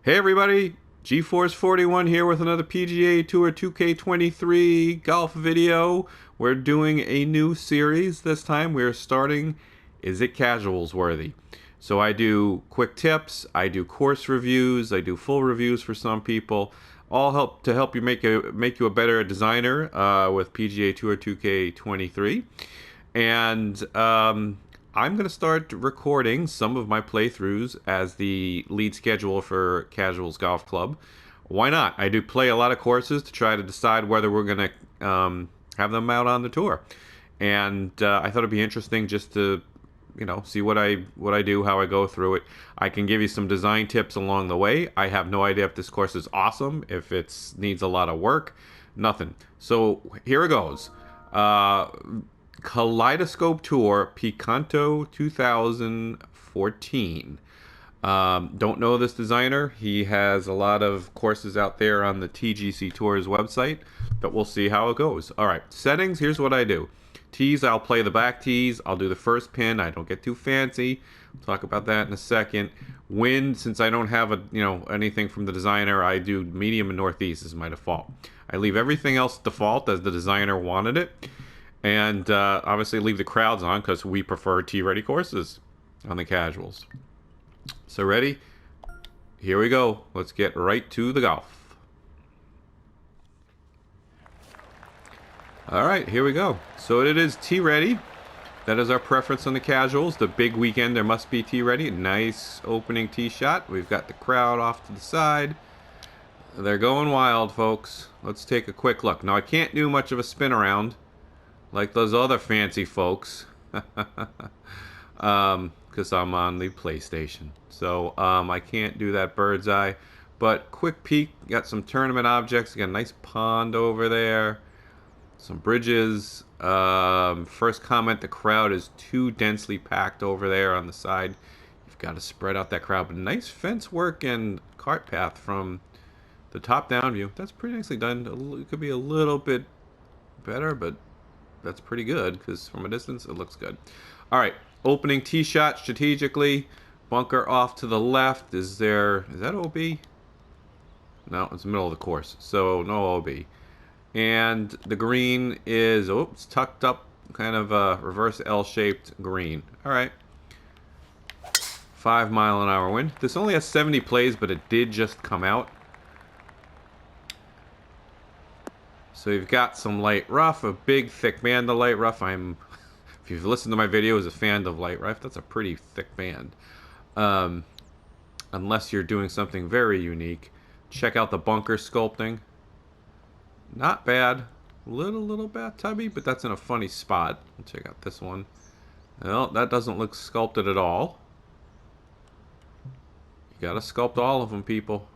Hey everybody, G-Force 41 here with another PGA Tour 2K23 golf video. We're doing a new series this time. We're starting Is It Casuals Worthy? So I do quick tips, I do course reviews, I do full reviews for some people, all help you make you a better designer with PGA Tour 2K23. And I'm going to start recording some of my playthroughs as the lead schedule for Casuals Golf Club. Why not? I do play a lot of courses to try to decide whether we're going to have them out on the tour. And I thought it'd be interesting just to, see what I do, how I go through it. I can give you some design tips along the way. I have no idea if this course is awesome, if it needs a lot of work, nothing. So here it goes. Kaleidoscope Tour Picanto 2014. Don't know this designer. He has a lot of courses out there on the TGC Tours website, but we'll see how it goes. All right, settings. Here's what I do. Tees, I'll play the back tees. I'll do the first pin. I don't get too fancy. We'll talk about that in a second. Wind, since I don't have anything from the designer, I do medium and northeast as my default. I leave everything else default as the designer wanted it. And obviously leave the crowds on because we prefer tee-ready courses on the casuals. So ready? Here we go. Let's get right to the golf. All right, here we go. So it is tee-ready. That is our preference on the casuals. The big weekend, there must be tee-ready. Nice opening tee shot. We've got the crowd off to the side. They're going wild, folks. Let's take a quick look. Now, I can't do much of a spin around like those other fancy folks, because I'm on the PlayStation. So I can't do that bird's eye. But quick peek, got some tournament objects. Got a nice pond over there. Some bridges. First comment, the crowd is too densely packed over there on the side. You've got to spread out that crowd. But nice fence work and cart path from the top down view. That's pretty nicely done. It could be a little bit better, but that's pretty good because from a distance it looks good. All right, opening tee shot strategically. Bunker off to the left. Is that OB? No, it's the middle of the course, so no OB. And the green is, it's tucked up, kind of a reverse L-shaped green. All right. 5-mile-an-hour wind. This only has 70 plays, but it did just come out. So you've got some light rough, a big thick band of light rough. If you've listened to my videos, a fan of light rough. That's a pretty thick band. Unless you're doing something very unique. Check out the bunker sculpting. Not bad. Little bad tubby, but that's in a funny spot. We'll check out this one. Well, that doesn't look sculpted at all. You gotta sculpt all of them, people.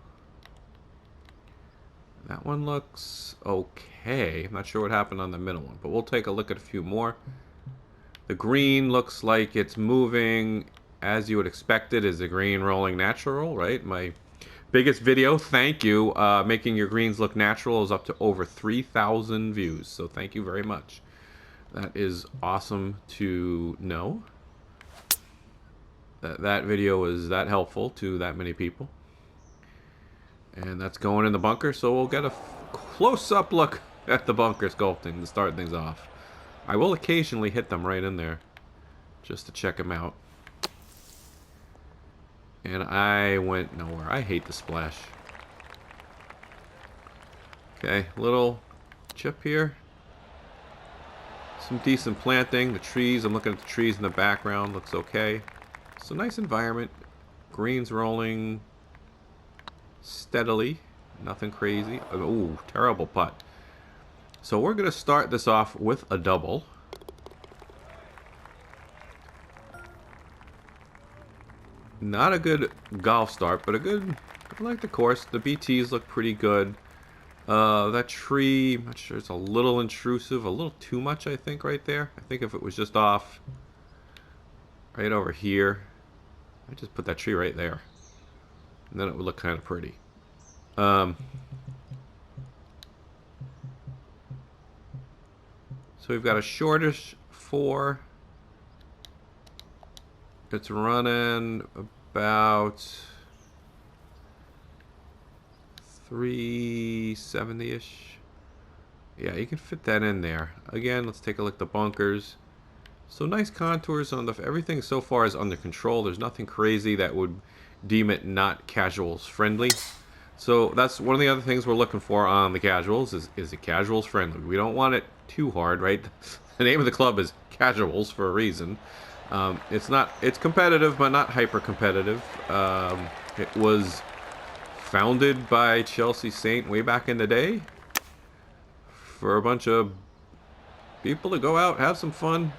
That one looks okay. I'm not sure what happened on the middle one, but we'll take a look at a few more. The green looks like it's moving as you would expect it. Is the green rolling natural, right? My biggest video, thank you. Making your greens look natural is up to over 3,000 views, so thank you very much. That is awesome to know. That video is that helpful to that many people. And that's going in the bunker, so we'll get a close-up look at the bunker sculpting to start things off. I will occasionally hit them right in there just to check them out. And I went nowhere. I hate the splash. Okay, little chip here. Some decent planting. The trees, I'm looking at the trees in the background. Looks okay. It's a nice environment. Greens rolling steadily, nothing crazy. Ooh, terrible putt. So we're going to start this off with a double. Not a good golf start, but I like the course. The BTs look pretty good. That tree, I'm not sure, it's a little intrusive, a little too much, I think, right there. I think if it was just off right over here, I just put that tree right there, and then it would look kind of pretty. So we've got a shortish 4. It's running about 370-ish. Yeah, you can fit that in there. Again, let's take a look at the bunkers. So nice contours on everything so far is under control. There's nothing crazy that would deem it not casuals friendly. So that's one of the other things we're looking for on the casuals is it casuals friendly. We don't want it too hard, right? The name of the club is Casuals for a reason. It's competitive, but not hyper competitive. It was founded by Chelsea Saint way back in the day for a bunch of people to go out, have some fun,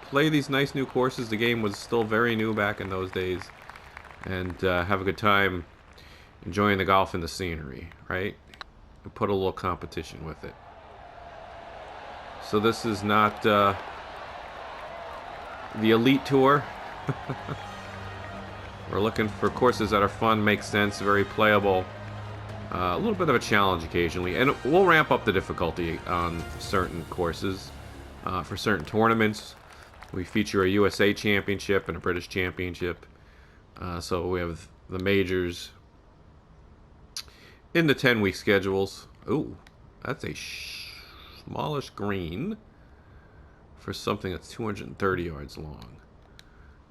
play these nice new courses. The game was still very new back in those days, and have a good time enjoying the golf and the scenery, right? And put a little competition with it. So this is not the elite tour. We're looking for courses that are fun, make sense, very playable. A little bit of a challenge occasionally, and we'll ramp up the difficulty on certain courses. For certain tournaments, we feature a USA Championship and a British Championship. So we have the majors in the 10-week schedules. Ooh, that's a smallish green for something that's 230 yards long.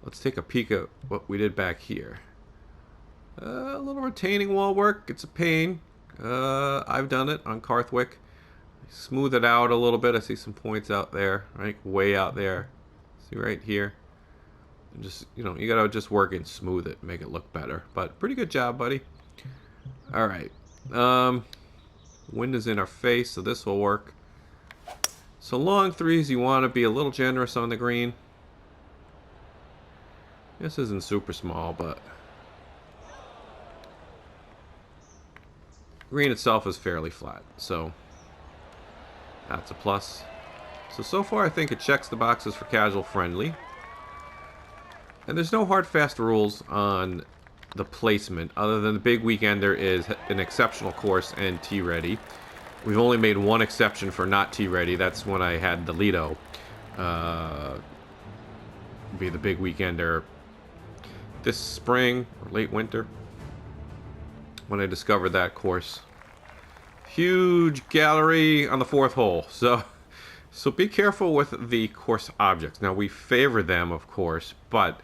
Let's take a peek at what we did back here. A little retaining wall work. It's a pain. I've done it on Carthwick. Smooth it out a little bit. I see some points out there, right? Way out there. See right here. And just, you gotta just work and smooth it, make it look better. But pretty good job, buddy. All right. Wind is in our face, so this will work. So long threes, you want to be a little generous on the green. This isn't super small, but green itself is fairly flat, so that's a plus. So far I think it checks the boxes for casual friendly. And there's no hard fast rules on the placement other than the big weekender is an exceptional course and tee ready. We've only made one exception for not tee ready. That's when I had the Lido be the big weekender this spring or late winter when I discovered that course. Huge gallery on the fourth hole. So be careful with the course objects. Now we favor them, of course, but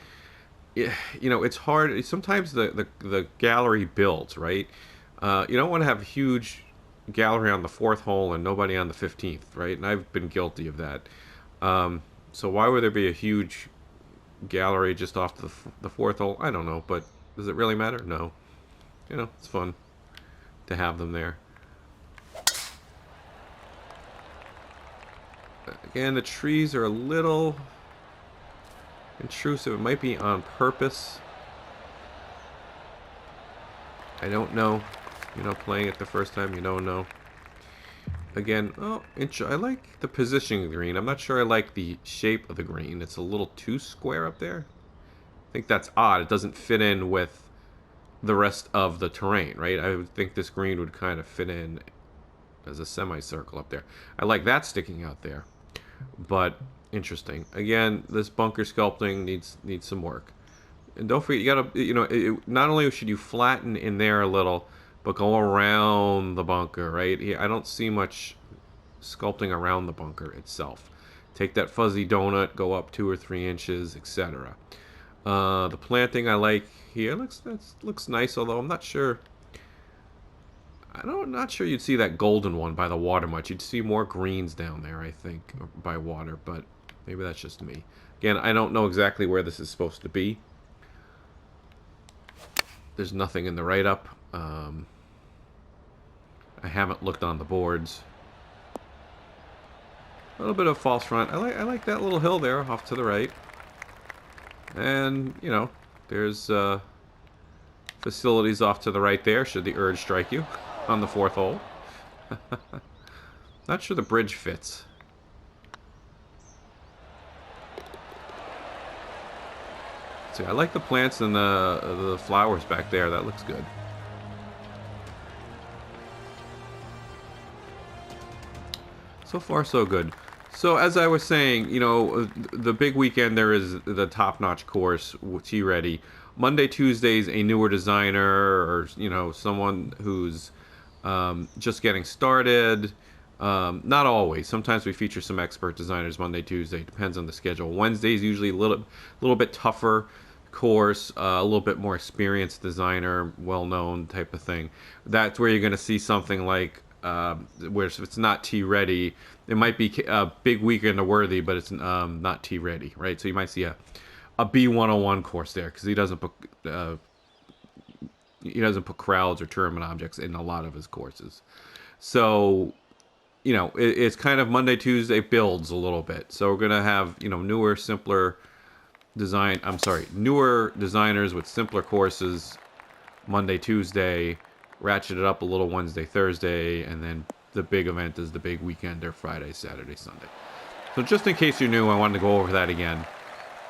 it's hard. Sometimes the gallery builds, right? You don't want to have a huge gallery on the fourth hole and nobody on the 15th, right? And I've been guilty of that. So why would there be a huge gallery just off the fourth hole? I don't know, but does it really matter? No. It's fun to have them there. Again, the trees are a little intrusive. It might be on purpose. I don't know. Playing it the first time, you don't know. Again, I like the positioning of the green. I'm not sure I like the shape of the green. It's a little too square up there. I think that's odd. It doesn't fit in with the rest of the terrain, right? I would think this green would kind of fit in as a semicircle up there. I like that sticking out there, but interesting. Again, this bunker sculpting needs some work. And don't forget, you gotta, not only should you flatten in there a little, but go around the bunker, right? I don't see much sculpting around the bunker itself. Take that fuzzy donut, go up 2 or 3 inches, etc. The planting I like here looks nice, although I'm not sure. I'm not sure you'd see that golden one by the water much. You'd see more greens down there, I think, by water, but maybe that's just me. Again, I don't know exactly where this is supposed to be. There's nothing in the write-up. I haven't looked on the boards. A little bit of false front. I like that little hill there off to the right. And, there's facilities off to the right there, should the urge strike you, on the fourth hole. Not sure the bridge fits. See, I like the plants and the flowers back there. That looks good. So far, so good. So as I was saying, the big weekend there is the top-notch course, tee ready. Monday, Tuesdays, a newer designer or someone who's just getting started. Not always. Sometimes we feature some expert designers Monday, Tuesday. Depends on the schedule. Wednesday's usually a little bit tougher course, a little bit more experienced designer, well-known type of thing. That's where you're going to see something like where if it's not T ready, it might be a big weekend worthy, but it's not T ready, right? So you might see a B101 course there because he doesn't put crowds or tournament objects in a lot of his courses. So it's kind of Monday, Tuesday builds a little bit. So we're gonna have newer, simpler newer designers with simpler courses Monday, Tuesday, ratchet it up a little Wednesday, Thursday, and then the big event is the big weekender Friday, Saturday, Sunday. So just in case you're new, I wanted to go over that again.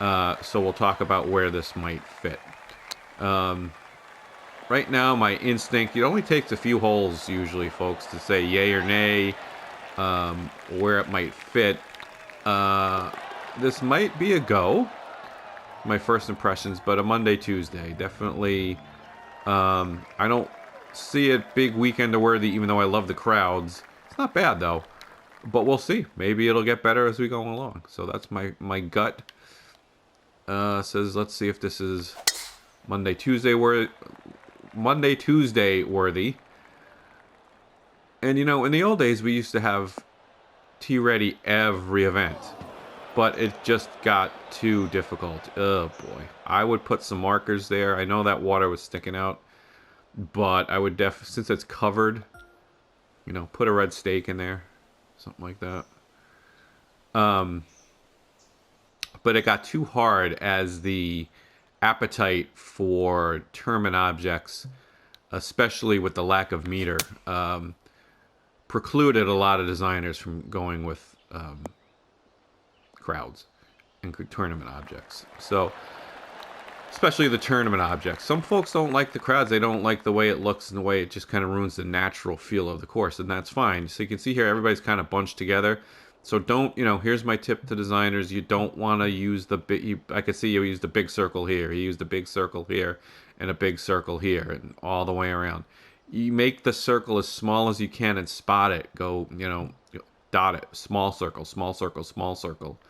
So we'll talk about where this might fit. Right now, my instinct, it only takes a few holes usually, folks, to say yay or nay, where it might fit. This might be a go, my first impressions, but a Monday, Tuesday. Definitely, I don't see it big weekend worthy, even though I love the crowds. It's not bad, though. But we'll see. Maybe it'll get better as we go along. So that's my gut. Says, let's see if this is Monday, Tuesday worthy. And in the old days, we used to have T-Ready every event. But it just got too difficult. Oh, boy. I would put some markers there. I know that water was sticking out. But I would since it's covered, put a red stake in there. Something like that. But it got too hard as the appetite for tournament objects, especially with the lack of meter, precluded a lot of designers from going with crowds and tournament objects. So, especially the tournament objects. Some folks don't like the crowds. They don't like the way it looks and the way it just kind of ruins the natural feel of the course, and that's fine. So you can see here, everybody's kind of bunched together. So don't, here's my tip to designers. You don't want to use the big, I could see you used a big circle here. You used a big circle here and a big circle here and all the way around. You make the circle as small as you can and spot it. Go, dot it. Small circle, small circle, small circle.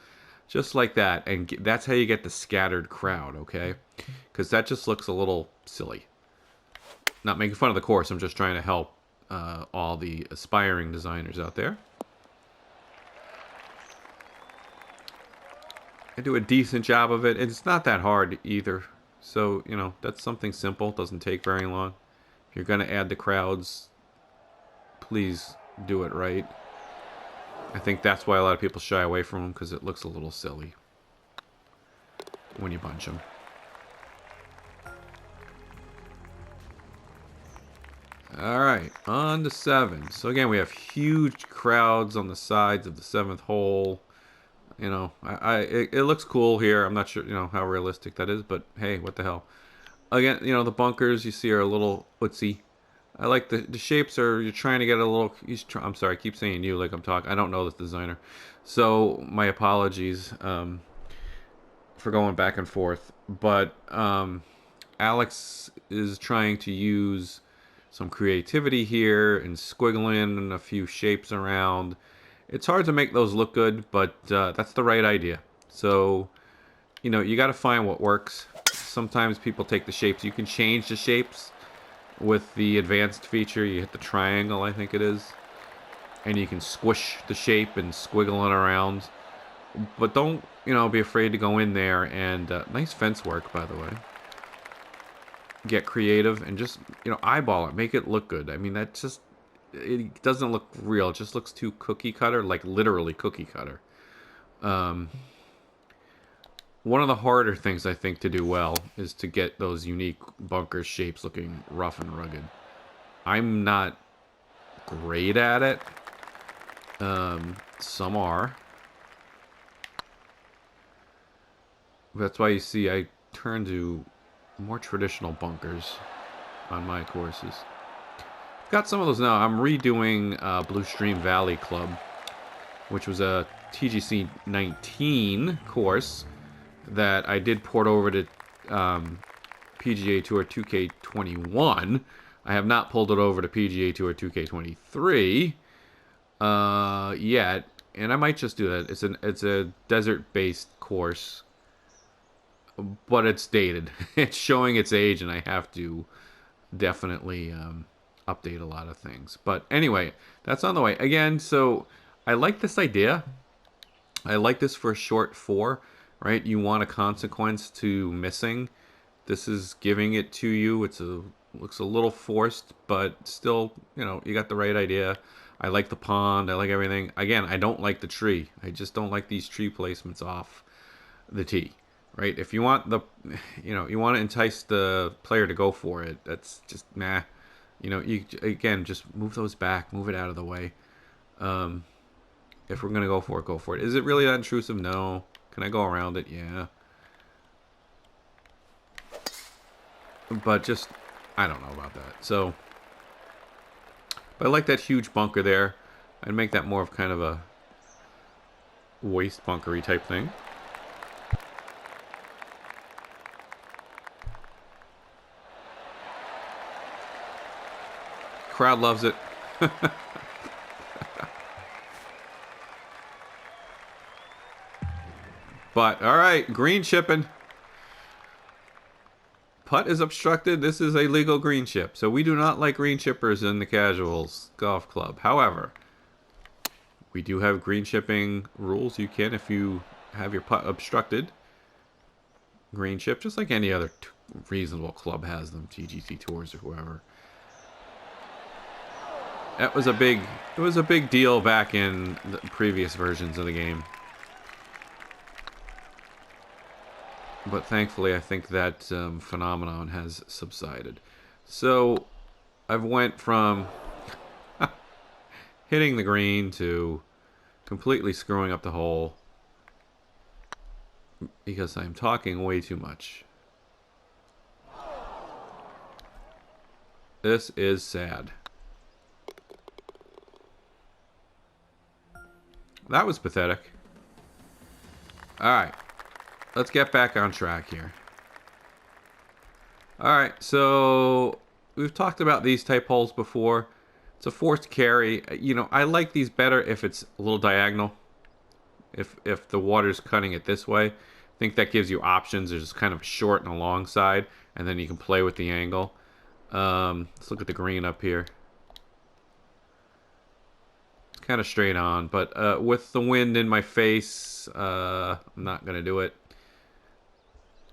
Just like that. And that's how you get the scattered crowd, okay? Because that just looks a little silly. Not making fun of the course. I'm just trying to help all the aspiring designers out there. I do a decent job of it. It's not that hard either. So, that's something simple. Doesn't take very long. If you're going to add the crowds, please do it right. I think that's why a lot of people shy away from them, because it looks a little silly when you bunch them. Alright, on to 7. So again, we have huge crowds on the sides of the 7th hole. It looks cool here. I'm not sure, how realistic that is, but hey, what the hell. Again, the bunkers you see are a little woodsy. I like the shapes you're trying to get a little, I'm sorry, I keep saying you like I'm talking. I don't know this designer. So, my apologies for going back and forth. But Alex is trying to use some creativity here and squiggling a few shapes around. It's hard to make those look good, but that's the right idea. So, you got to find what works. Sometimes people take the shapes. You can change the shapes with the advanced feature. You hit the triangle, I think it is. And you can squish the shape and squiggle it around. But don't, be afraid to go in there. And nice fence work, by the way. Get creative and just, eyeball it. Make it look good. I mean, that just... It doesn't look real. It just looks too cookie cutter, like literally cookie cutter. One of the harder things I think to do well is to get those unique bunker shapes looking rough and rugged. I'm not great at it. Some are. That's why you see I turn to more traditional bunkers on my courses. Got some of those now. I'm redoing Blue Stream Valley Club, which was a TGC 19 course that I did port over to PGA Tour 2K21 I have not pulled it over to PGA Tour 2K23 yet, and I might just do that. It's a desert-based course, but it's dated. It's showing its age, and I have to definitely update a lot of things. But anyway, that's on the way. Again, so I like this idea. I like this for a short 4, right? You want a consequence to missing. This is giving it to you. Looks a little forced, but still, you got the right idea. I like the pond. I like everything. Again, I don't like the tree. I just don't like these tree placements off the tee, right? If you want you want to entice the player to go for it. That's just nah. You again just move those back, move it out of the way. If we're gonna go for it, go for it. Is it really that intrusive? No. Can I go around it? Yeah. But just, I don't know about that. So, but I like that huge bunker there. I'd make that more of kind of a waist bunkery type thing. Crowd loves it. But, all right, green chipping. Putt is obstructed. This is a legal green chip. So we do not like green chippers in the casuals golf club. However, we do have green chipping rules. You can, if you have your putt obstructed, green chip, just like any other reasonable club has them, TGT Tours or whoever. It was a big deal back in the previous versions of the game. But thankfully, I think that phenomenon has subsided. So I've went from hitting the green to completely screwing up the hole because I'm talking way too much. This is sad. That was pathetic. All right. Let's get back on track here. Alright, so we've talked about these type holes before. It's a forced carry. I like these better if it's a little diagonal. If the water's cutting it this way. I think that gives you options. There's just kind of a short and a long side, and then you can play with the angle. Let's look at the green up here. It's kind of straight on, but with the wind in my face, I'm not going to do it.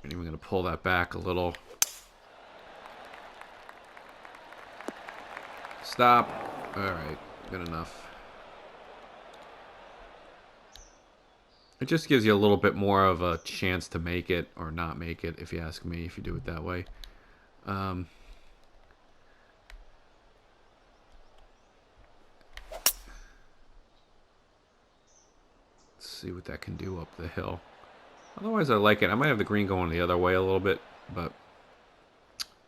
I'm even going to pull that back a little. Stop. Alright, good enough. It just gives you a little bit more of a chance to make it or not make it, if you ask me, if you do it that way. Let's see what that can do up the hill. Otherwise, I like it. I might have the green going the other way a little bit, but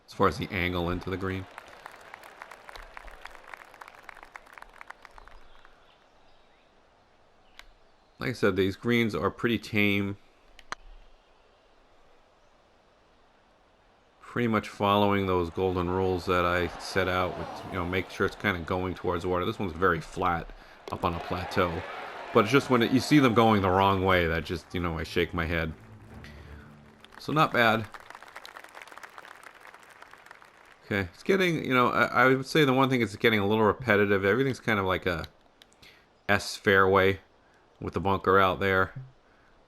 as far as the angle into the green. Like I said, these greens are pretty tame. Pretty much following those golden rules that I set out with, make sure it's kind of going towards the water. This one's very flat up on a plateau. But it's just when you see them going the wrong way, that just, I shake my head. So not bad. Okay, it's getting, I would say the one thing is it's getting a little repetitive. Everything's kind of like a S fairway with the bunker out there.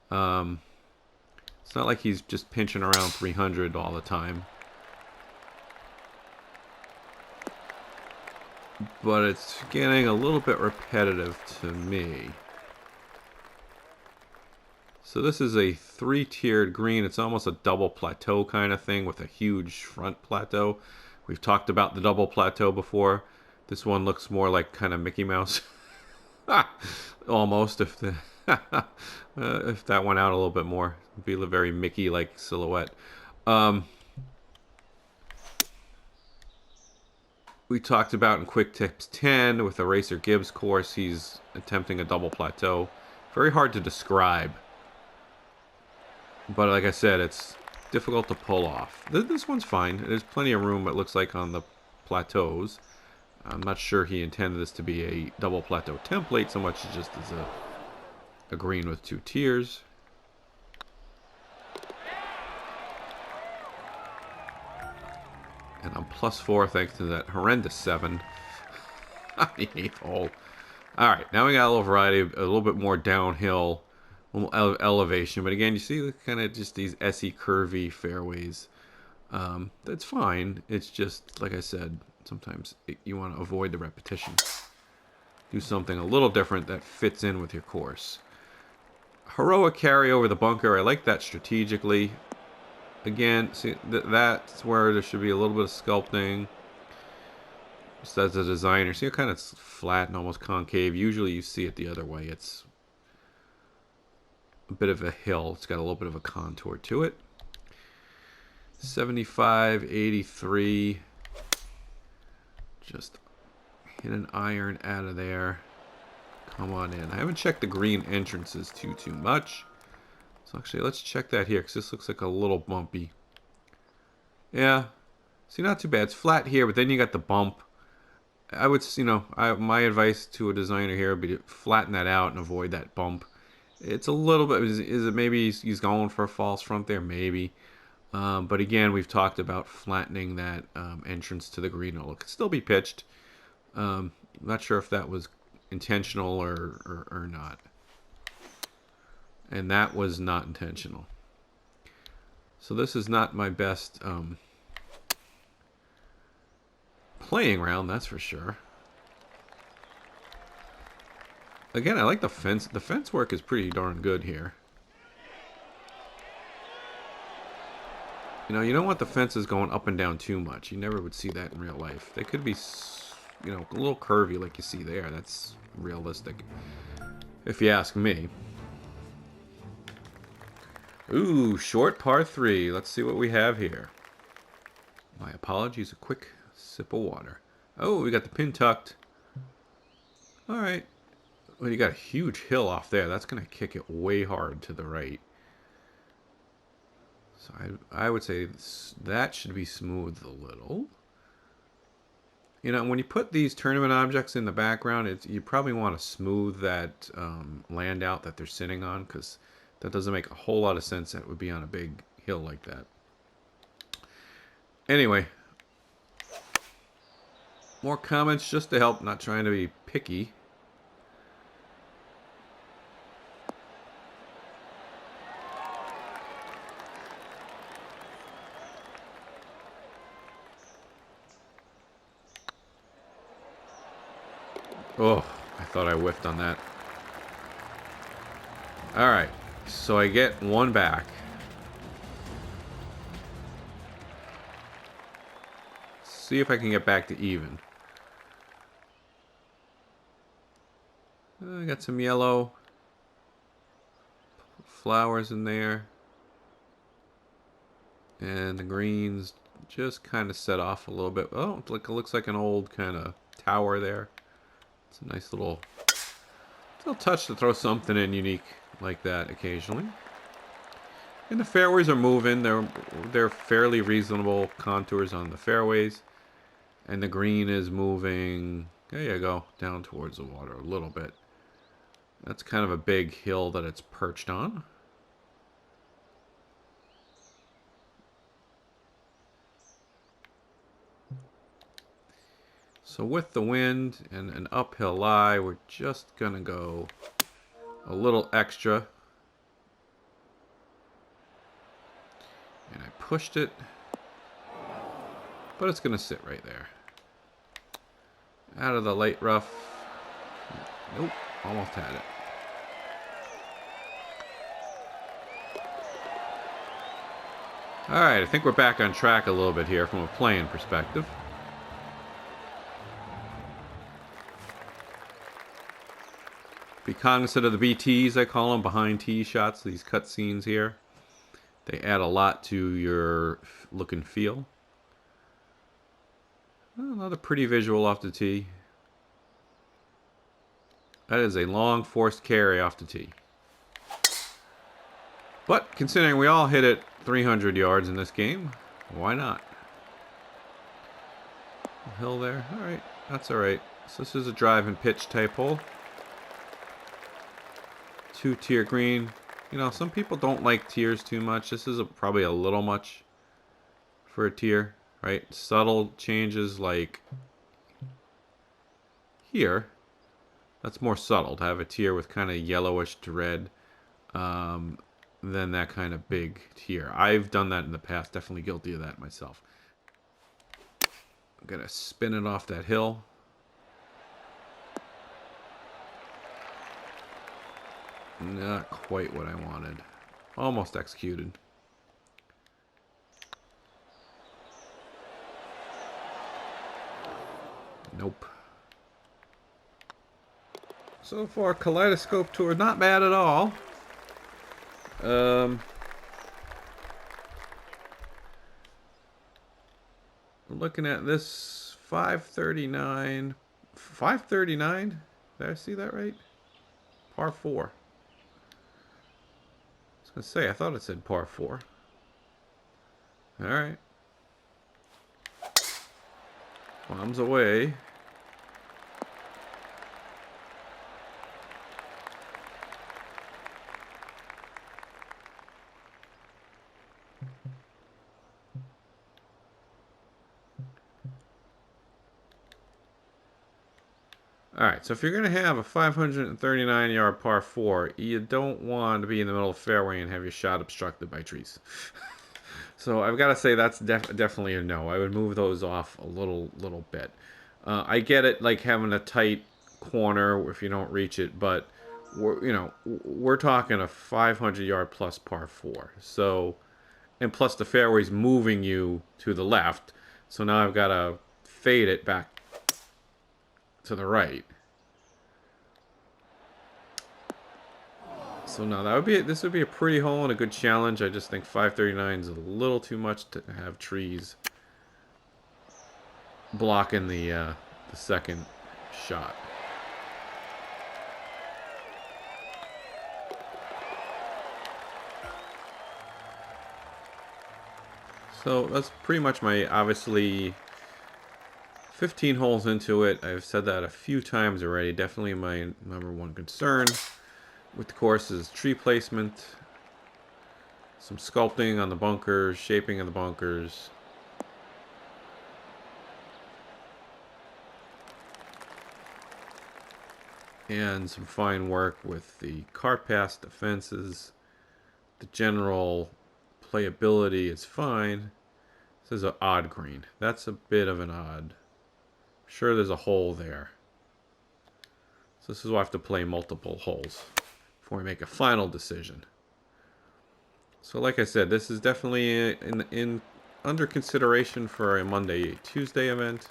It's not like he's just pinching around 300 all the time. But it's getting a little bit repetitive to me. So this is a 3-tiered green. It's almost a double plateau kind of thing with a huge front plateau. We've talked about the double plateau before. This one looks more like kind of Mickey Mouse. Almost, if that went out a little bit more. It'd be a very Mickey-like silhouette. We talked about in Quick Tips 10 with the Racer Gibbs course, he's attempting a double plateau. Very hard to describe. But like I said, it's difficult to pull off. This one's fine. There's plenty of room, it looks like, on the plateaus. I'm not sure he intended this to be a double plateau template so much as just as a green with 2 tiers. And I'm +4 thanks to that horrendous 7 on the 8th hole. Alright, now we got a little variety, a little bit more downhill, a little elevation. But again, you see kind of just these SE curvy fairways. That's fine. It's just, like I said, sometimes you want to avoid the repetition. Do something a little different that fits in with your course. Heroic carry over the bunker. I like that strategically. Again, see, that's where there should be a little bit of sculpting. Just as a designer, see how kind of flat and almost concave. Usually you see it the other way. It's a bit of a hill. It's got a little bit of a contour to it. 75, 83. Just hit an iron out of there. Come on in. I haven't checked the green entrances too much. So actually, let's check that here, because this looks like a little bumpy. Yeah. See, not too bad. It's flat here, but then you got the bump. I would, my advice to a designer here would be to flatten that out and avoid that bump. It's a little bit, is it maybe he's going for a false front there? Maybe. But again, we've talked about flattening that entrance to the green. It could still be pitched. I'm not sure if that was intentional or not. And that was not intentional. So this is not my best playing round, that's for sure. Again, I like the fence. The fence work is pretty darn good here. You don't want the fences going up and down too much. You never would see that in real life. They could be, a little curvy like you see there. That's realistic, if you ask me. Ooh, short par 3. Let's see what we have here. My apologies, a quick sip of water. Oh, we got the pin tucked. All right. Well, you got a huge hill off there. That's going to kick it way hard to the right. So I would say that should be smoothed a little. When you put these tournament objects in the background, you probably want to smooth that land out that they're sitting on, because that doesn't make a whole lot of sense that it would be on a big hill like that. Anyway, more comments just to help, not trying to be picky. Oh, I thought I whiffed on that. Alright, so I get one back. See if I can get back to even. I got some yellow flowers in there. And the greens just kind of set off a little bit. Oh, it looks like an old kind of tower there. It's a nice little touch to throw something in unique like that occasionally. And the fairways are moving. They're fairly reasonable contours on the fairways. And the green is moving, there you go, down towards the water a little bit. That's kind of a big hill that it's perched on. So with the wind and an uphill lie, we're just going to go a little extra. And I pushed it, but it's going to sit right there. Out of the late rough. Nope, almost had it. Alright, I think we're back on track a little bit here from a playing perspective. Be cognizant of the BTs, I call them, behind tee shots, these cut scenes here. They add a lot to your look and feel. Another pretty visual off the tee. That is a long forced carry off the tee. But considering we all hit it 300 yards in this game, why not? Hill there. All right, that's all right. So this is a drive and pitch type hole. 2-tier green. You know, some people don't like tiers too much. This is probably a little much for a tier, right? Subtle changes like here. That's more subtle to have a tier with kind of yellowish to red than that kind of big tier. I've done that in the past. Definitely guilty of that myself. I'm gonna spin it off that hill. Not quite what I wanted. Almost executed. Nope. So far, Kaleidoscope Tour, not bad at all. Looking at this 539. 539? Did I see that right? Par 4. I was going to say, I thought it said par 4. Alright. Bombs away. Alright, so if you're going to have a 539 yard par 4, you don't want to be in the middle of the fairway and have your shot obstructed by trees. So I've got to say that's definitely a no. I would move those off a little bit. I get it, like having a tight corner if you don't reach it, but we're talking a 500 yard plus par 4. So, and plus the fairway's moving you to the left. So now I've got to fade it back to the right. So now this would be a pretty hole and a good challenge. I just think 539 is a little too much to have trees blocking the second shot. So that's pretty much my, obviously, 15 holes into it. I've said that a few times already. Definitely my number one concern with the course is tree placement, some sculpting on the bunkers, shaping of the bunkers. And some fine work with the cart pass defenses. The general playability is fine. This is an odd green. That's a bit of an odd. Sure, there's a hole there. So this is why I have to play multiple holes before we make a final decision. So like I said, this is definitely in under consideration for a Monday, Tuesday event.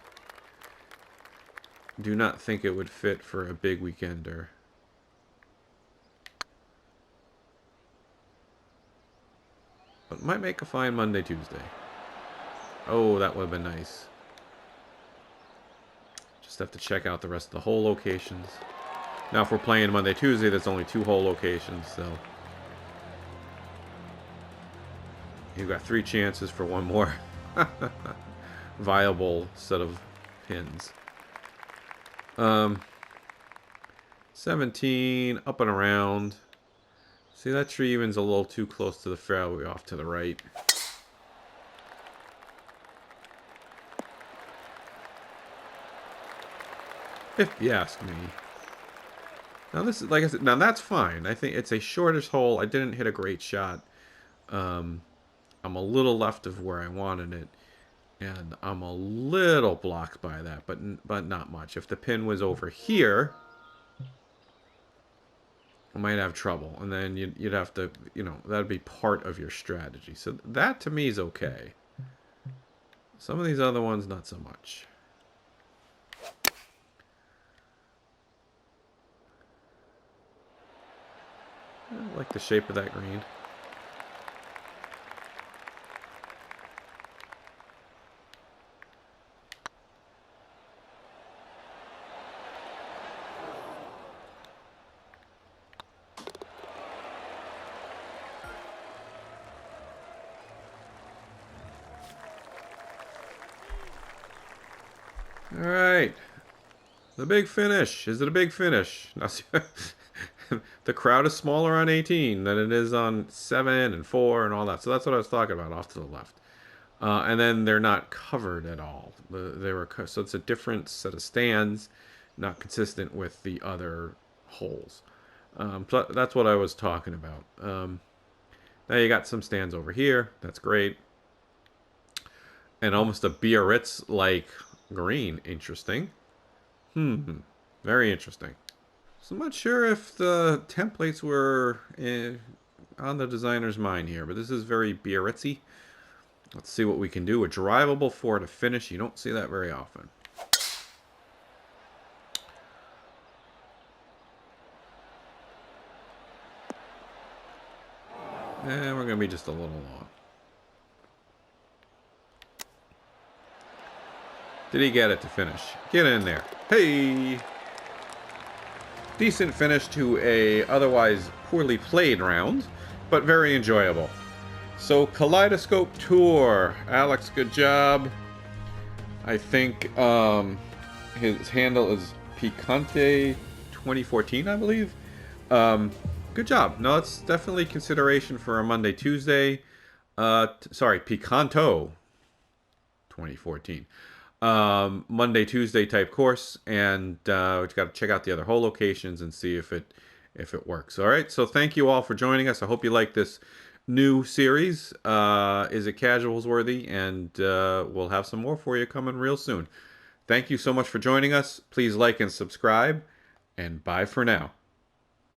Do not think it would fit for a big weekender. But might make a fine Monday, Tuesday. Oh, that would have been nice. Just have to check out the rest of the hole locations. Now, if we're playing Monday, Tuesday, there's only 2 hole locations, so you've got 3 chances for one more viable set of pins. 17, up and around. See, that tree even's a little too close to the fairway off to the right. If you ask me. Now this is, like I said, now that's fine. I think it's a shortish hole. I didn't hit a great shot. I'm a little left of where I wanted it, and I'm a little blocked by that, but not much. If the pin was over here, I might have trouble, and then you'd have to, that'd be part of your strategy. So that to me is okay. Some of these other ones, not so much. I like the shape of that green. All right. The big finish. Is it a big finish? Now, the crowd is smaller on 18 than it is on 7 and 4 and all that. So that's what I was talking about off to the left. And then they're not covered at all. So it's a different set of stands, not consistent with the other holes. So that's what I was talking about. Now you got some stands over here. That's great. And almost a Biarritz-like green. Interesting. Very interesting. So I'm not sure if the templates were on the designer's mind here, but this is very Biarritzy. Let's see what we can do. A drivable 4 to finish. You don't see that very often. And we're going to be just a little long. Did he get it to finish? Get in there. Hey! Decent finish to a otherwise poorly played round, but very enjoyable. So, Kaleidoscope Tour. Alex, good job. I think his handle is Picante 2014, I believe. Good job. No, it's definitely consideration for a Monday, Tuesday. Sorry, Picanto 2014. Monday, Tuesday type course, and we've got to check out the other hole locations and see if it works. All right. So thank you all for joining us. I hope you like this new series. Is it casuals worthy? And we'll have some more for you coming real soon. Thank you so much for joining us. Please like and subscribe, and bye for now.